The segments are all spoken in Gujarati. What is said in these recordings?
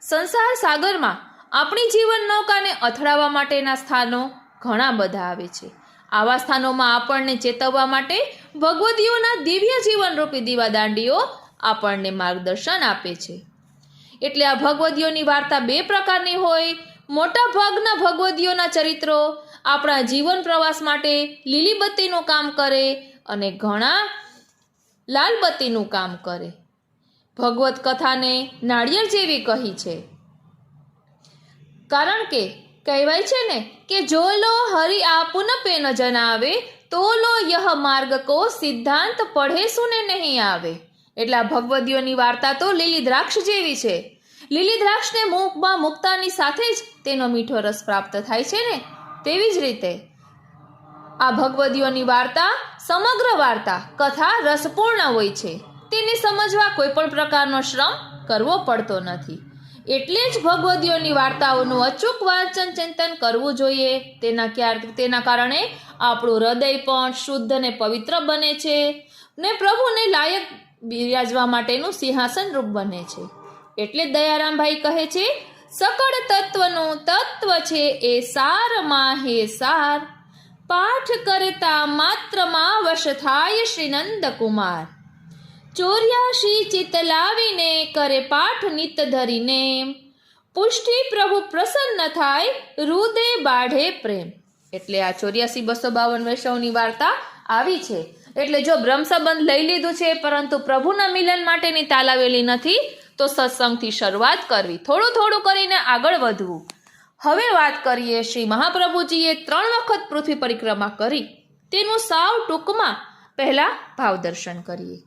સંસાર સાગરમાં આપણી જીવન નૌકાને અથડાવવા માટેના સ્થાનો ઘણા બધા આવે છે. આવા સ્થાનોમાં આપણને ચેતવવા માટે ભગવદીઓના દિવ્ય જીવનરૂપી દીવાદાંડીઓ આપણને માર્ગદર્શન આપે છે. એટલે આ ભગવદીઓની વાર્તા બે પ્રકારની હોય. મોટા ભાગના ભગવદીઓના ચરિત્રો આપણા જીવન પ્રવાસ માટે લીલી બત્તીનું કામ કરે અને ઘણા લાલ બત્તીનું કામ કરે. ભગવત કથાને નાળિયેર જેવી કહી છે, કારણ કે કહેવાય છે ને કે જો લો હરિ આપુન પેન જનાવે તો લો યહ માર્ગ કો સિદ્ધાંત પઢે સુને નહીં આવે. એટલે આ ભગવદીઓની વાર્તા તો લીલી દ્રાક્ષ જેવી છે. લીલી દ્રાક્ષને મુખમાં મૂકતાની સાથે જ તેનો મીઠો રસ પ્રાપ્ત થાય છે ને, તેવી જ રીતે આ ભગવદીઓની વાર્તા સમગ્ર વાર્તા કથા રસપૂર્ણ હોય છે. તેને સમજવા કોઈ પણ પ્રકારનો શ્રમ કરવો પડતો નથી. એટલે જ ભગવદીઓની વાર્તાઓનું અચૂક વાંચન ચિંતન કરવું જોઈએ. તેના કારણે આપણું હૃદય પણ શુદ્ધ અને પવિત્ર બને છે ને પ્રભુને લાયક બિરાજવા માટેનું સિંહાસન રૂપ બને છે. એટલે દયારામભાઈ કહે છે, સકળ તત્વનું તત્વ છે એ સારમાં હે સાર, પાઠ કરતા માત્રમાં વશ થાય શ્રી નંદકુમાર. 84 ચિત્ત લાવીને કરે પાઠ નિત ધરીને, પુષ્ટિ પ્રભુ પ્રસન્ન થાય હૃદય બાઢે પ્રેમ. એટલે આ 84,252 વૈષ્ણવની વાર્તા આવી છે. એટલે જો બ્રહ્મસંબંધ લઈ લીધું છે પરંતુ પ્રભુના મિલન માટેની તાલાવેલી નથી તો સત્સંગથી શરૂઆત કરવી, થોડું થોડું કરીને આગળ વધવું. હવે વાત કરીએ શ્રી મહાપ્રભુજીએ 3 વખત પૃથ્વી પરિક્રમા કરી તેનું સાવ ટૂંકમાં પહેલા ભાવ દર્શન કરીએ.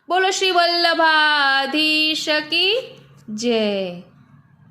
બોલો શ્રી વલ્લભાધીશ કી જય.